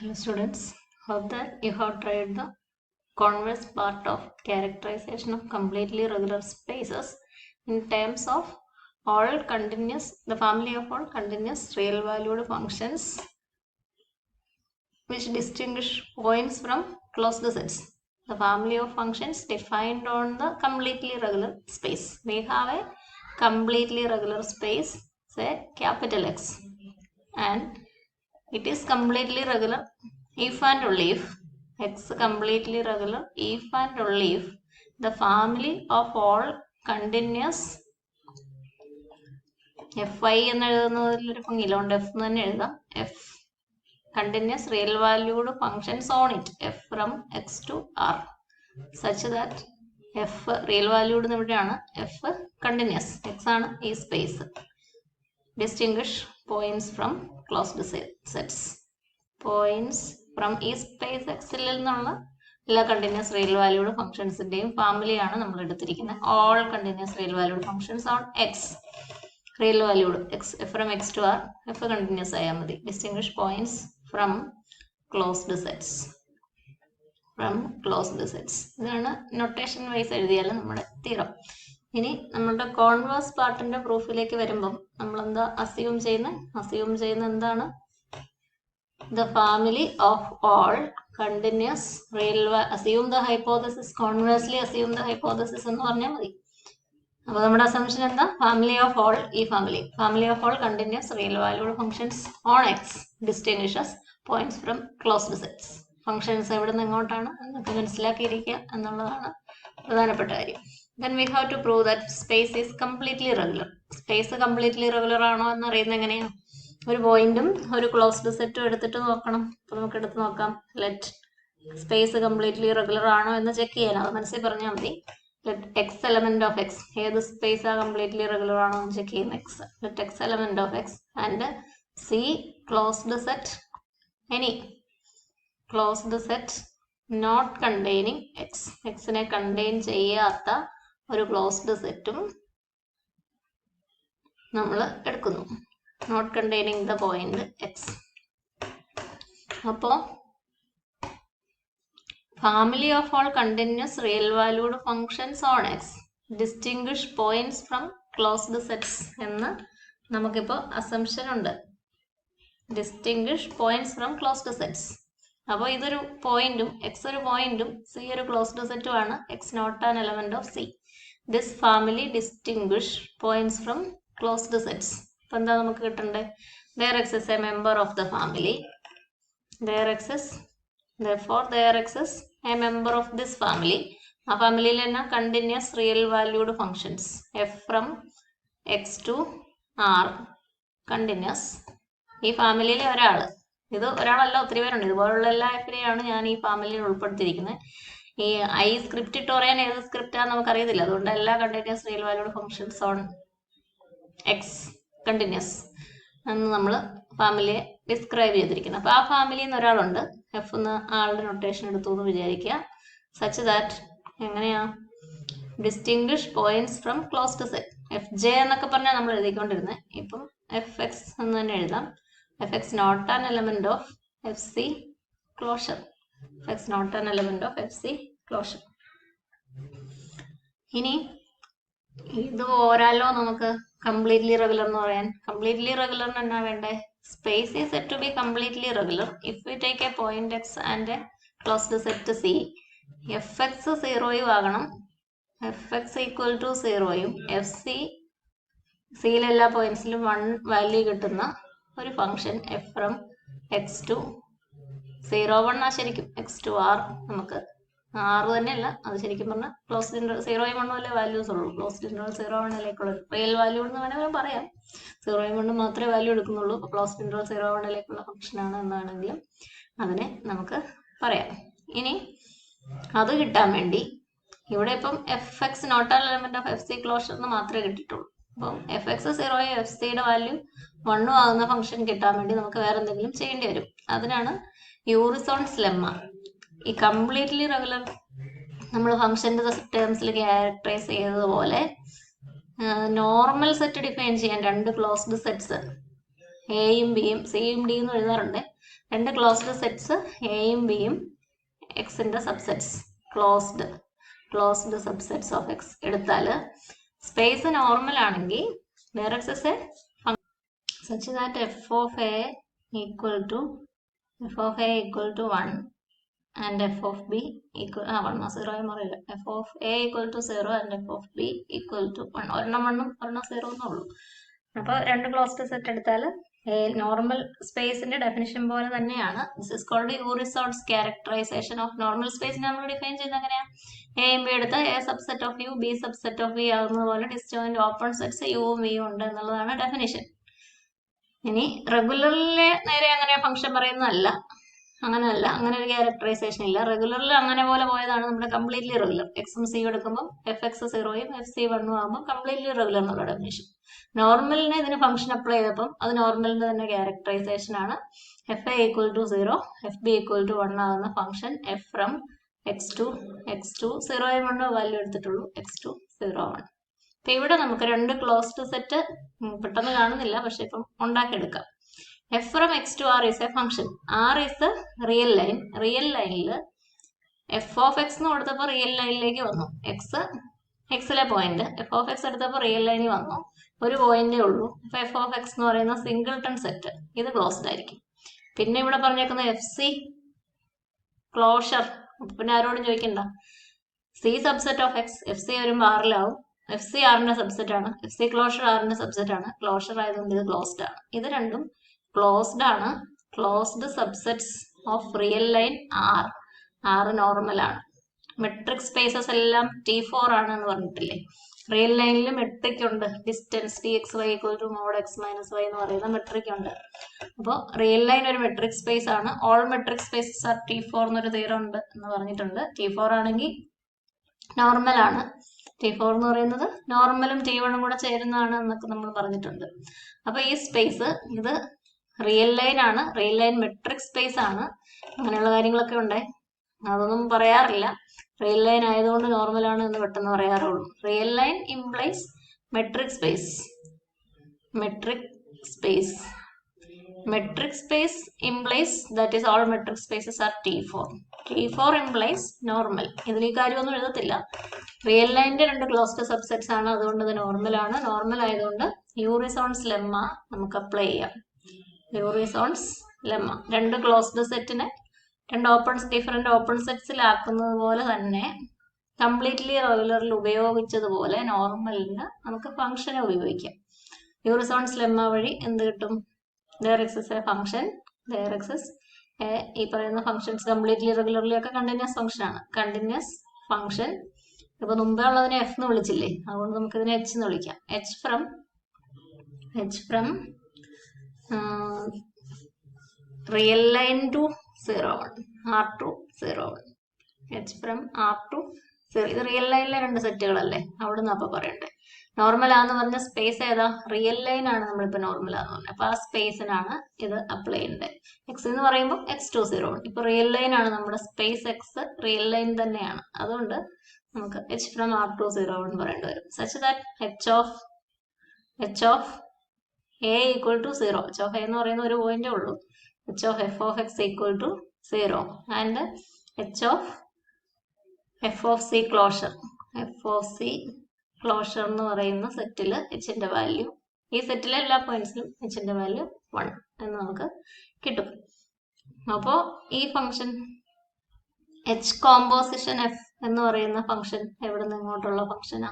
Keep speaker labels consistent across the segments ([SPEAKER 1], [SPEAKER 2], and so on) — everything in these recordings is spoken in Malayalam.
[SPEAKER 1] Hello students, hope that you have tried the Converse part of characterization of completely regular spaces in terms of all continuous, the family of all continuous real valued functions which distinguish points from closed sets. The family of functions defined on the completely regular space. We have a completely regular space, say capital X, and it is completely regular if and only if X completely regular if and only if the family of all continuous Fi എന്ന് എഴുതുന്നതിൽ ഒരു ഭംഗിയില്ല, F എന്ന് തന്നെ എഴുതാം. F continuous real valued functions on it F from X to R such that F real valued എവിടെയാണ്, F continuous, X ആണ് ഈ space. Distinguish points from closed sets. Points from ഈ സ്പേസ് എക്സിൽ നിന്നുള്ള എല്ലാ കണ്ടിന്യൂസ് റിയൽ വാല്യൂഡ് ഫംഗ്ഷൻസിന്റെയും ഫാമിലിയാണ് നമ്മൾ എടുത്തിരിക്കുന്നത്. All continuous real valued functions on X real valued X from X to R F continuous ആയാൽ മതി. Distinguish points from closed sets. From closed sets ഇതാണ് നൊട്ടേഷൻ വൈസ് എഴുതിയാൽ നമ്മുടെ തീരം. ഇനി നമ്മുടെ കോൺവേഴ്സ് പാർട്ടിന്റെ പ്രൂഫിലേക്ക് വരുമ്പം നമ്മൾ എന്താ അസ്യൂം ചെയ്യുന്നത് എന്താണ്? The family of all continuous real assume the hypothesis, conversely assume the hypothesis എന്ന് പറഞ്ഞാൽ മതി. അപ്പോൾ നമ്മുടെ അസംഷൻ എന്താ? ഫാമിലി ഓഫ് ഓൾ, ഈ family of all continuous real valued functions on X distinguishes points from closed sets. ഫംഗ്ഷൻസ് എവിടെ നിന്ന് എങ്ങോട്ടാണ് എന്നൊക്കെ മനസ്സിലാക്കിയിരിക്കുക എന്നുള്ളതാണ് പ്രധാനപ്പെട്ട കാര്യം. Then we have to prove that space is completely regular. Space completely regular ആണോ എന്നറിയുന്നത് എങ്ങനെയാണ്? ഒരു പോയിന്റും ഒരു ക്ലോസ്ഡ് സെറ്റും എടുത്തിട്ട് നോക്കണം. അപ്പൊ നമുക്ക് എടുത്ത് നോക്കാം. ലെറ്റ് സ്പേസ് കംപ്ലീറ്റ്ലി റെഗുലർ ആണോ എന്ന് ചെക്ക് ചെയ്യാൻ അത് മനസ്സിൽ പറഞ്ഞാൽ മതി. Let X element of X, ഏത് സ്പേസ് ആ കംപ്ലീറ്റ്ലി റെഗുലർ ആണോ എന്ന് ചെക്ക് ചെയ്യുന്ന X. Let X element of X and C closed set, any closed set not containing X, എക്സിനെ കണ്ടെയ്ൻ ചെയ്യാത്ത ഒരു ക്ലോസ്ഡ് സെറ്റും നമ്മൾ എടുക്കുന്നു. Not containing the point X. അപ്പോൾ family of all continuous real valued functions on X distinguish points from closed sets എന്ന് നമുക്കിപ്പോൾ അസംഷൻ ഉണ്ട്. Distinguish points from closed sets. അപ്പോൾ ഇതൊരു പോയിന്റും എക്സ് ഒരു പോയിന്റും സി ഒരു ക്ലോസ്ഡ് സെറ്റും ആണ്. X not an element of C. This family distinguish points from closed sets. അപ്പൊ എന്താ നമുക്ക് കിട്ടണ്ടേ? there exists a member of the family, therefore there exists a member of this family. ആ ഫാമിലിയിൽ തന്നെ continuous real valued functions F from X to R continuous. ഈ ഫാമിലിയിലെ ഒരാള്, ഇത് ഒരാളല്ല ഒത്തിരി പേരുണ്ട്, ഇതുപോലുള്ള എല്ലാ എഫിനെയാണ് ഞാൻ ഈ ഫാമിലിയിൽ ഉൾപ്പെടുത്തിയിരിക്കുന്നത്. ഈ ഐ സ്ക്രിപ്റ്റ് ഇട്ട് പറയാൻ ഏത് സ്ക്രിപ്റ്റാന്ന് നമുക്കറിയത്തില്ല, അതുകൊണ്ട് എല്ലാ continuous real valued functions on X continuous എന്ന് നമ്മൾ ഫാമിലിയെ ഡിസ്ക്രൈബ് ചെയ്തിരിക്കുന്നത്. അപ്പൊ ആ ഫാമിലിയിൽ നിന്ന് ഒരാളുണ്ട്, എഫ് എന്ന് ആളുടെ നൊട്ടേഷൻ എടുത്തു എന്ന് വിചാരിക്കുക. സച്ച് ദാറ്റ് എങ്ങനെയാ? Distinguish points from closed set. F J എന്നൊക്കെ പറഞ്ഞാൽ നമ്മൾ എഴുതിക്കൊണ്ടിരുന്നത്, ഇപ്പം എഫ് എക്സ് എന്ന് തന്നെ എഴുതാം. F X not an element of F C closure. F X not an element of F C closure. ഇനി ഇത് പോരാലോ നമുക്ക് കംപ്ലീറ്റ്ലി റെഗുലർ എന്ന് പറയാൻ. കംപ്ലീറ്റ്ലി റെഗുലറിന് എന്നാ വേണ്ടേ? Space is set to be completely regular if we take a point X and a closed set C. F X സീറോയും ആകണം, എഫ് എക്സ് ഈക്വൽ ടു സീറോയും എഫ് സി, സിയിലെ എല്ലാ പോയിന്റ്സിലും 1 വാല്യൂ കിട്ടുന്ന ഒരു function F from X to 0 1 ആ ശരിക്കും എക്സ് ടു ആർ. നമുക്ക് ആറ് തന്നെയല്ല, അത് ശരിക്കും പറഞ്ഞാൽ ക്ലോസ്ഡ് ഇന്റർവൽ 0യും 1ഉം അല്ലേ വാല്യൂസ് ഉള്ളൂ. ക്ലോസ്ഡ് ഇന്റർവൽ 0 1ലേക്കുള്ള റിയൽ വാല്യൂ എന്ന് വേണമെങ്കിൽ പറയാം. 0യും 1ഉം മാത്രമേ വാല്യൂ എടുക്കുന്നുള്ളൂ. ക്ലോസ്ഡ് ഇന്റർവൽ 0 1ലേക്കുള്ള ഫംഗ്ഷൻ ആണ് എന്നാണെങ്കിലും അതിനെ നമുക്ക് പറയാം. ഇനി അത് കിട്ടാൻ വേണ്ടി ഇവിടെ ഇപ്പം F X not an element of F C closure എന്ന് മാത്രമേ കിട്ടിയിട്ടുള്ളൂ. അപ്പം എഫ് എക്സ് 0യും എഫ് സിയുടെ വാല്യൂ 1ഉം ആകുന്ന ഫംഗ്ഷൻ കിട്ടാൻ വേണ്ടി നമുക്ക് വേറെ എന്തെങ്കിലും ചെയ്യേണ്ടി വരും. അതിനാണ് യൂറിസോൺസ് ലെമ്മ. ഈ കംപ്ലീറ്റ്ലി റെഗുലർ നമ്മൾ ഫംഗ്ഷന്റെ ടേംസിൽ ക്യാരക്ടറൈസ് ചെയ്തതുപോലെ നോർമൽ സെറ്റ് ഡിഫൈൻ ചെയ്യാൻ രണ്ട് ക്ലോസ്ഡ് സെറ്റ്സ് എയും ബിയും സിയും ഡിയും എന്ന് എഴുതാറുണ്ട്. രണ്ട് ക്ലോസ്ഡ് സെറ്റ്സ് എയും ബിയും എക്സിന്റെ subsets closed subsets of X എടുത്താൽ സ്പേസ് നോർമൽ ആണെങ്കിൽ there exists a function such that f of a equal to 1 and f of b equal 1 0 എന്നറിയില്ല f of a equal to 0 and f of b equal to 1 ഒരെണ്ണം 1 ഒരെണ്ണം 0 എന്നുള്ളൂ. അപ്പോൾ രണ്ട് ക്ലോസ്ഡ് സെറ്റ് എടുത്താൽ നോർമൽ സ്പേസിന്റെ ഡെഫിനിഷൻ പോലെ തന്നെയാണ്. This is called Urysohn's characterization of normal സ്പേസിനെ നമ്മൾ ഡിഫൈൻ ചെയ്യുന്നത് എങ്ങനെയാ? എ ബി എടുത്ത് A subset of U B subset of V ആകുന്നത് പോലെ ഡിസ്റ്റോയിന്റ് ഓപ്പൺ സെറ്റ്സ് യുവും വിയും ഉണ്ട് എന്നുള്ളതാണ് ഡെഫിനിഷൻ. ഇനി റെഗുലറിലെ നേരെ അങ്ങനെ ഫംഗ്ഷൻ പറയുന്നതല്ല, അങ്ങനെയല്ല, അങ്ങനെ ഒരു ക്യാരക്ടറൈസേഷൻ ഇല്ല. റെഗുലറിൽ അങ്ങനെ പോലെ പോയതാണ് നമ്മുടെ കംപ്ലീറ്റ്ലി റെഗുലർ. എക്സും സിയും എടുക്കുമ്പോൾ എഫ് എക്സ് 0യും എഫ് സി 1ഉം ആകുമ്പോൾ കംപ്ലീറ്റ്ലി റെഗുലർ എന്നുള്ള ഡെഫിനിഷൻ. നോർമലിനെ ഇതിന് ഫംഗ്ഷൻ അപ്ലൈ ചെയ്തപ്പം അത് നോർമലിന്റെ തന്നെ ക്യാരക്ടറൈസേഷൻ ആണ്. F A equal to 0 F B equal to 1 ആകുന്ന ഫംഗ്ഷൻ എഫ് ഫ്രം x2 0യും 1 വാല്യൂ എടുത്തിട്ടുള്ളൂ x2 0 1. അപ്പൊ ഇവിടെ നമുക്ക് രണ്ട് ക്ലോസ്ഡ് സെറ്റ് പെട്ടെന്ന് കാണുന്നില്ല, പക്ഷെ ഇപ്പം ഉണ്ടാക്കിയെടുക്കാം. f from x to r is a function. r is the real line. Real ലൈനിൽ f of x എന്ന് കൊടുത്തപ്പോൾ റിയൽ ലൈനിലേക്ക് വന്നു. എക്സിലെ പോയിന്റ് f of x എടുത്തപ്പോൾ റിയൽ ലൈനിൽ വന്നു. ഒരു പോയിന്റേ ഉള്ളൂ. അപ്പൊ f of x എന്ന് പറയുന്ന സിംഗിൾട്ടൺ സെറ്റ് ഇത് ക്ലോസ്ഡ് ആയിരിക്കും. പിന്നെ ഇവിടെ പറഞ്ഞേക്കുന്ന എഫ് സി ക്ലോഷർ, പിന്നെ ആരോടും ചോദിക്കണ്ട. C subset of X F C വരുമ്പോൾ ആറിലാവും. എഫ് സി ആറിന്റെ സബ്സെറ്റ് ആണ്. എഫ് സി ക്ലോഷർ ആറിന്റെ സബ്സെറ്റ് ആണ്. ക്ലോഷർ ആയതുകൊണ്ട് ഇത് ക്ലോസ്ഡ് ആണ്. ഇത് രണ്ടും ക്ലോസ്ഡ് ആണ്. Closed subsets of real line R normal ആണ്. മെട്രിക് സ്പേസസ് എല്ലാം T4 ആണെന്ന് പറഞ്ഞിട്ടില്ലേ? റിയൽ ലൈനിൽ മെട്രിക് ഉണ്ട്. Distance dxy equal to mod x minus y എന്ന് പറയുന്ന മെട്രിക് ഉണ്ട്. അപ്പോൾ റിയൽ ലൈൻ ഒരു മെട്രിക് സ്പേസ് ആണ്. All metric spaces R T4 എന്നൊരു തീരം ഉണ്ട് എന്ന് പറഞ്ഞിട്ടുണ്ട്. T4 ആണെങ്കിൽ നോർമൽ ആണ്. T4 എന്ന് പറയുന്നത് നോർമലും T1ഉം കൂടെ ചേരുന്നതാണ് എന്നൊക്കെ നമ്മൾ പറഞ്ഞിട്ടുണ്ട്. അപ്പൊ ഈ സ്പേസ് ഇത് റിയൽ ലൈൻ ആണ്. റിയൽ ലൈൻ മെട്രിക് സ്പേസ് ആണ്. അങ്ങനെയുള്ള കാര്യങ്ങളൊക്കെ ഉണ്ട്. അതൊന്നും പറയാറില്ല. റിയൽ ലൈൻ ആയതുകൊണ്ട് നോർമൽ ആണ് എന്ന് പെട്ടെന്ന് പറയാറുള്ളൂ. Real line implies metric space. Metric space implies that is all metric spaces are T4. T4 implies normal. ഇതിൽ ഈ കാര്യമൊന്നും എഴുതത്തില്ല. റിയൽ ലൈനിന്റെ രണ്ട് ക്ലോസ്ഡ് സബ്സെറ്റ്സ് ആണ്, അതുകൊണ്ട് ഇത് നോർമൽ ആണ്. നോർമൽ ആയതുകൊണ്ട് യൂറിസോൺസ് ലെമ്മ നമുക്ക് അപ്ലൈ ചെയ്യാം. യൂറിസോൺസ് ലെമ്മ രണ്ട് ക്ലോസ്ഡ് സെറ്റിനെ രണ്ട് ഡിഫറെന്റ് ഓപ്പൺ സെറ്റ്സിലാക്കുന്നത് പോലെ തന്നെ കംപ്ലീറ്റ്ലി റെഗുലറിൽ ഉപയോഗിച്ചതുപോലെ നോർമലിന് നമുക്ക് ഫംഗ്ഷനെ ഉപയോഗിക്കാം. യൂറിസോൺസ് ലെമ്മ വഴി എന്ത് കിട്ടും? there exists a function, there exists ഈ പറയുന്ന ഫംഗ്ഷൻസ് കംപ്ലീറ്റ്ലി റെഗുലർലി ഒക്കെ കണ്ടിന്യൂസ് ഫംഗ്ഷൻ ആണ്. കണ്ടിന്യൂസ് ഫംഗ്ഷൻ ഇപ്പൊ മുമ്പേ ഉള്ളതിനെ എഫ് എന്ന് വിളിച്ചില്ലേ, അതുകൊണ്ട് നമുക്ക് ഇതിനെ എച്ച് എന്ന് വിളിക്കാം. H from real line to 0 1 r to 0 1. H from r to 0. ഇത് റിയൽ ലൈനിലെ രണ്ട് സെറ്റുകളല്ലേ, അവിടുന്ന് അപ്പൊ പറയണ്ടേ. നോർമൽ ആന്ന് പറഞ്ഞ സ്പേസ് ഏതാ? റിയൽ ലൈൻ ആണ് നമ്മളിപ്പോ നോർമൽ ആന്ന് പറഞ്ഞത്. അപ്പൊ ആ സ്പേസിനാണ് ഇത് അപ്ലൈ ചെയ്യേണ്ടത്. എക്സ് എന്ന് പറയുമ്പോൾ x2 0 1. ഇപ്പൊ റിയൽ ലൈൻ ആണ് നമ്മുടെ സ്പേസ്. എക്സ് റിയൽ ലൈൻ തന്നെയാണ്. അതുകൊണ്ട് നമുക്ക് h from r to 0 1 പറയേണ്ടി വരും. Such that h of a equal to 0. h of a എന്ന് പറയുന്ന ഒരു പോയിന്റേ ഉള്ളൂ. h of f of x equal to 0 and h of f of c closure. f of c closure എന്ന് പറയുന്ന സെറ്റില് എച്ചിന്റെ വാല്യൂ, ഈ സെറ്റിലെ എല്ലാ പോയിന്റ്സിലും എച്ചിന്റെ വാല്യൂ 1 എന്ന് നമുക്ക് കിട്ടും. അപ്പോ ഈ ഫംഗ്ഷൻ എച്ച് കോമ്പോസിഷൻ എഫ് എന്ന് പറയുന്ന ഫംഗ്ഷൻ എവിടെ നിന്ന് ഇങ്ങോട്ടുള്ള ഫംഗ്ഷനാ?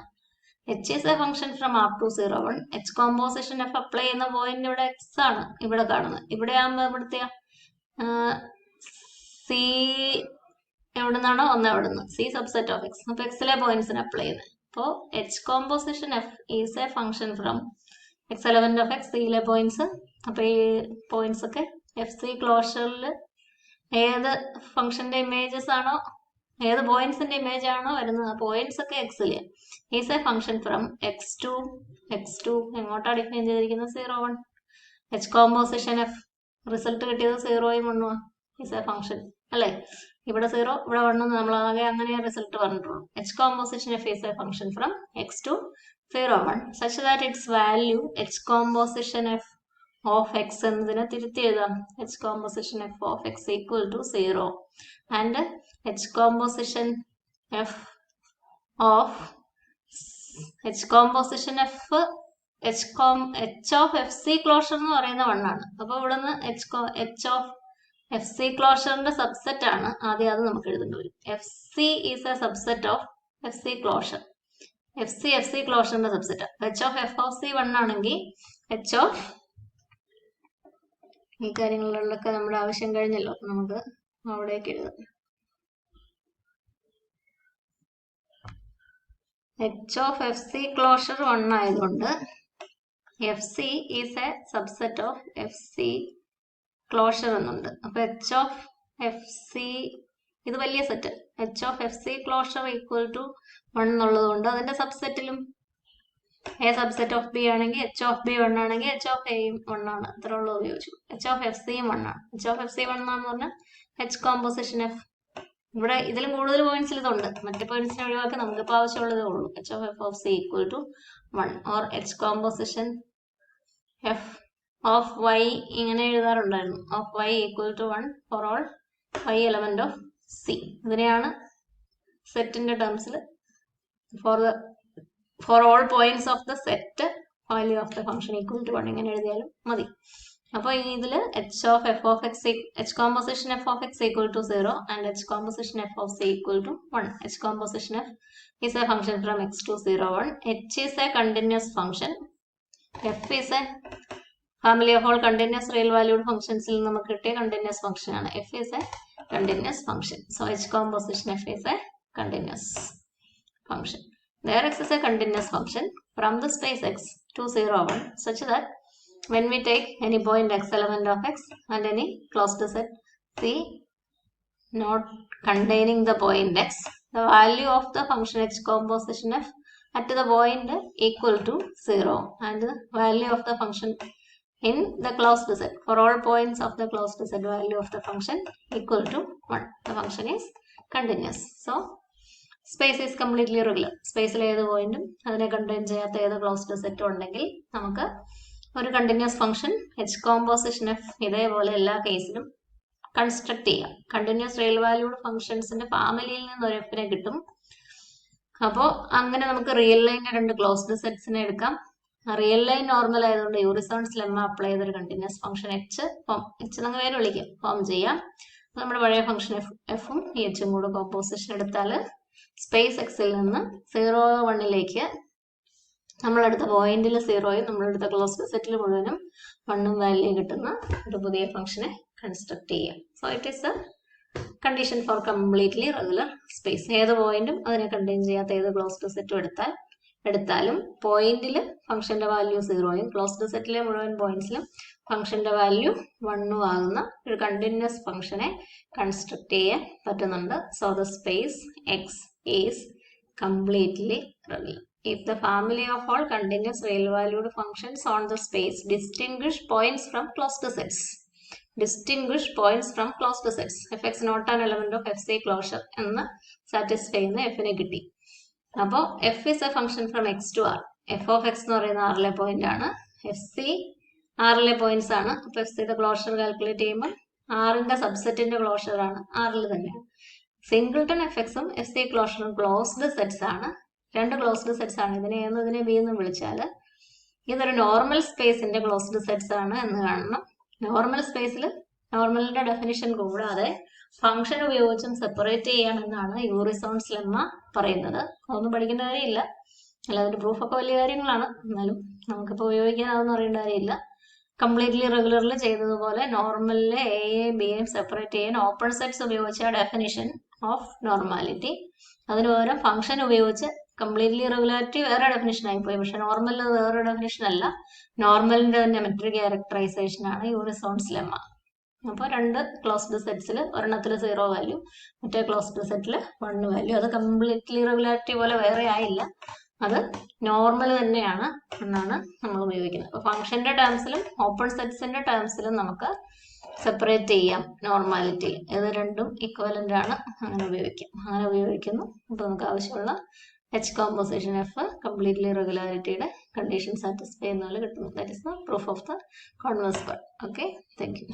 [SPEAKER 1] H is a function from r to 0 1. H composition F apply ചെയ്യുന്ന പോയിന്റ് ഇവിടെ എക്സ് ആണ് ഇവിടെ കാണുന്നത്. ഇവിടെ ആകുമ്പോ ഇവിടുത്തെ സി എവിടെ നിന്നാണോ ഒന്ന് എവിടുന്ന് സി സബ്സെറ്റ് ഓഫ് എക്സ്. അപ്പൊ എക്സിലെ പോയിന്റ്സിന് അപ്ലൈ ചെയ്യുന്നത്. അപ്പോൾ H composition F is a function from X element of X. സിയിലെ പോയിന്റ്സ്, അപ്പൊ ഈ പോയിന്റ്സ് ഒക്കെ എഫ് സി ക്ലോഷറിൽ ഏത് ഫംഗ്ഷന്റെ ഇമേജസ് ആണോ, ഏത് പോയിന്റ്സിന്റെ ഇമേജ് ആണോ വരുന്നത്, ആ പോയിന്റ്സ് ഒക്കെ എക്സിലെ is a function from x2 എങ്ങോട്ടാ ഡിഫൈൻ ചെയ്തിരിക്കുന്നത്? 0 1. എച്ച് കോമ്പോസിഷൻ എഫ് റിസൾട്ട് കിട്ടിയത് 0യും 1ഉം ഈസ് എ ഫംഗ്ഷൻ അല്ലേ? ഇവിടെ 0 ഇവിടെ 1 നമ്മൾ ആകെ അങ്ങനെ റിസൾട്ട് പറഞ്ഞിട്ടുള്ളൂ. H composition F is a function from x to 0 1 such that its value h composition f of x എന്നതിനെ തിരുത്തി എഴുതാം. h composition f of x equal to 0 and h composition f of h of fc closure എന്ന് പറയുന്ന 1 ആണ്. അപ്പോൾ ഇവിടെ നിന്ന് h of fc closureന്റെ സബ്സെറ്റ് ആണ്. ആദ്യം അത് നമുക്ക് എഴുതേണ്ടി വരും. fc is a subset of fc closure. fc closureന്റെ subset. h of f of c 1 ആണെങ്കിൽ h of ഈ കാര്യങ്ങളിലൊക്കെ നമ്മുടെ ആവശ്യം കഴിഞ്ഞല്ലോ. നമുക്ക് അവിടേക്ക് എഴുതാം. h of fc closure 1 ആയതുകൊണ്ട് fc is a subset of fc closure എന്നുണ്ട്. അപ്പൊ h of fc ഇത് വലിയ set. h of fc closure equal to 1 എന്നുള്ളത് കൊണ്ട് അതിന്റെ സബ്സെറ്റിലും a സബ്സെറ്റ് ഓഫ് ബി ആണെങ്കിൽ h of b 1 ആണെങ്കിൽ h of a 1 ആണ്. അത്ര ഉള്ളത് ഉപയോഗിച്ചു. h of fc 1 ആണ്. h of fc 1 ആണെന്ന് പറഞ്ഞാൽ h composition f. ഇവിടെ ഇതിലും കൂടുതൽ പോയിന്റ്സിൽ ഇതുണ്ട്. മറ്റേ പോയിന്റ്സിനെ ഒഴിവാക്കി നമുക്കിപ്പോൾ ആവശ്യമുള്ളതേ ഉള്ളൂ. h of f of c equal to 1 or h composition f of y ഇങ്ങനെ എഴുതാറുണ്ടായിരുന്നു. of y equal to 1 for all y element of c. ഇതിനെയാണ് സെറ്റിന്റെ ടേംസിൽ for all points of the set value of the function equal to 1 ഇങ്ങനെ എഴുതിയാലും മതി. അപ്പോൾ ഇതിൽ h composition f of x equal to 0 and h composition f of c equal to 1. h composition f is a function from x to 0, 1. h is a continuous function. f is a family of all continuous real valued functions ൽ നമുക്ക് കിട്ടിയ continuous function ആണ്. f is a continuous function. So h composition f is a continuous function. There x is a continuous function from the space x to 0, 1 such that when we take any point x element of x and any closed set c not containing the point x, the value of the function h composition f at the point equal to 0 and the value of the function in the closed set for all points of the closed set value of the function equal to 1. The function is continuous. So space is completely regular. സ്പേസിൽ ഏത് പോയിന്റും അതിനെ കണ്ടെയ്ൻ ചെയ്യാത്ത ഏത് ക്ലോസ്ഡ് സെറ്റും ഉണ്ടെങ്കിൽ നമുക്ക് ഒരു continuous function h composition f ഇതേപോലെ എല്ലാ കേസിലും കൺസ്ട്രക്ട് ചെയ്യാം. കണ്ടിന്യൂസ് റിയൽ വാല്യൂഡ് ഫംഗ്ഷൻസിന്റെ ഫാമിലിയിൽ നിന്ന് ഒരു എഫിനെ കിട്ടും. അപ്പോൾ അങ്ങനെ നമുക്ക് റിയൽ ലൈനിന്റെ രണ്ട് ക്ലോസ്ഡ് സെറ്റ്സിനെ എടുക്കാം. റിയൽ ലൈൻ നോർമൽ ആയതുകൊണ്ട് യൂറിസോൺസ് ലെമ്മ അപ്ലൈ ചെയ്തൊരു കണ്ടിന്യൂസ് ഫംഗ്ഷൻ h എന്നങ്ങ് പേര് വിളിക്കാം, ഫോം ചെയ്യാം. നമ്മുടെ പഴയ ഫംഗ്ഷൻ എഫും ഈ എച്ചും കൂടെ കോമ്പോസിഷൻ എടുത്താൽ സ്പേസ് എക്സിൽ നിന്ന് 0, 1ലേക്ക് നമ്മളെടുത്ത പോയിന്റിൽ 0യും നമ്മളെടുത്ത ക്ലോസ്ഡ് സെറ്റിൽ മുഴുവനും 1ഉം വാല്യൂ കിട്ടുന്ന ഒരു പുതിയ ഫംഗ്ഷനെ കൺസ്ട്രക്ട് ചെയ്യാം. So it is A condition for completely regular space. ഏത് പോയിന്റും അതിനെ കണ്ടെയ്ൻ ചെയ്യാത്ത ഏത് ക്ലോസ്ഡ് സെറ്റും എടുത്താലും പോയിന്റിൽ ഫംഗ്ഷന്റെ വാല്യൂ 0യും ക്ലോസ്ഡ് സെറ്റിലെ മുഴുവൻ പോയിന്റ്സിലും ഫംഗ്ഷന്റെ വാല്യൂ 1ഉം ആകുന്ന ഒരു കണ്ടിന്യൂസ് ഫംഗ്ഷനെ കൺസ്ട്രക്ട് ചെയ്യാൻ പറ്റുന്നുണ്ട്. So the space X is completely regular. If the family of all continuous real valued functions on the space distinguish points from closed sets. fx not an element of fc closure എന്ന് സാറ്റിസ്ഫൈ ചെയ്യുന്ന എഫിനെ കിട്ടി. അപ്പോൾ f is a function from x to r. f of x എന്ന് പറയുന്ന ആറിലെ പോയിന്റ് ആണ്. fc ആറിലെ പോയിന്റ്സ് ആണ്. അപ്പോൾ fcയുടെ ക്ലോഷർ കാൽക്കുലേറ്റ് ചെയ്യുമ്പോൾ ആറിന്റെ സബ്സെറ്റിന്റെ ക്ലോഷർ ആണ് ആറിൽ തന്നെയാണ്. സിംഗിൾട്ടൺ എഫക്സും എഫ് സി ക്ലോഷറും ക്ലോസ്ഡ് സെറ്റ്സ് ആണ്. രണ്ട് ക്ലോസ്ഡ് സെറ്റ്സ് ആണ്. ഇതിനെ ബി എന്ന് വിളിച്ചാൽ ഇതൊരു നോർമൽ സ്പേസിന്റെ ക്ലോസ്ഡ് സെറ്റ്സ് ആണ് എന്ന് കാണണം. നോർമൽ സ്പേസിൽ നോർമലിന്റെ ഡെഫിനിഷൻ കൂടാതെ ഫംഗ്ഷൻ ഉപയോഗിച്ചും സെപ്പറേറ്റ് ചെയ്യാമെന്നാണ് യൂറിസോൺസ് ലെമ്മ പറയുന്നത്. ഒന്നും പഠിക്കേണ്ട കാര്യമില്ല, അല്ല അതിന്റെ പ്രൂഫൊക്കെ വലിയ കാര്യങ്ങളാണ്. എന്നാലും നമുക്കിപ്പോൾ ഉപയോഗിക്കാൻ അതൊന്നും അറിയേണ്ട കാര്യമില്ല. കംപ്ലീറ്റ്ലി റെഗുലറിൽ ചെയ്തതുപോലെ നോർമലിലെ എയും ബിയും സെപ്പറേറ്റ് ചെയ്യാൻ ഓപ്പൺ സെറ്റ്സ് ഉപയോഗിച്ച ഡെഫിനിഷൻ ഓഫ് നോർമാലിറ്റി, അതിന് പകരം ഫംഗ്ഷൻ ഉപയോഗിച്ച് കംപ്ലീറ്റ്ലി റെഗുലാരിറ്റി വേറെ ഡെഫിനിഷൻ ആയിപ്പോയി. പക്ഷെ നോർമലിൽ വേറെ ഡെഫിനിഷൻ അല്ല, നോർമലിന്റെ തന്നെ മറ്റൊരു ക്യാരക്ടറൈസേഷൻ ആണ് യൂറിസോൺസ് ലെമ്മ. അപ്പോൾ രണ്ട് ക്ലോസ്ഡ് സെറ്റ്സിൽ ഒരെണ്ണത്തിൽ 0 വാല്യൂ, മറ്റേ ക്ലോസ്ഡ് സെറ്റിൽ 1 വാല്യൂ. അത് കംപ്ലീറ്റ്ലി റെഗുലാരിറ്റി പോലെ വേറെ ആയില്ല, അത് നോർമൽ തന്നെയാണ് എന്നാണ് നമ്മൾ ഉപയോഗിക്കുന്നത്. അപ്പോൾ ഫംഗ്ഷന്റെ ടേംസിലും ഓപ്പൺ സെറ്റ്സിന്റെ ടേംസിലും നമുക്ക് സെപ്പറേറ്റ് ചെയ്യാം നോർമാലിറ്റി. ഇത് രണ്ടും ഇക്വലന്റ് ആണ്, അങ്ങനെ ഉപയോഗിക്കുന്നു. അപ്പോൾ നമുക്ക് ആവശ്യമുള്ള H composition F completely regularity condition satisfy. That is the proof of the converse part. Okay, thank you.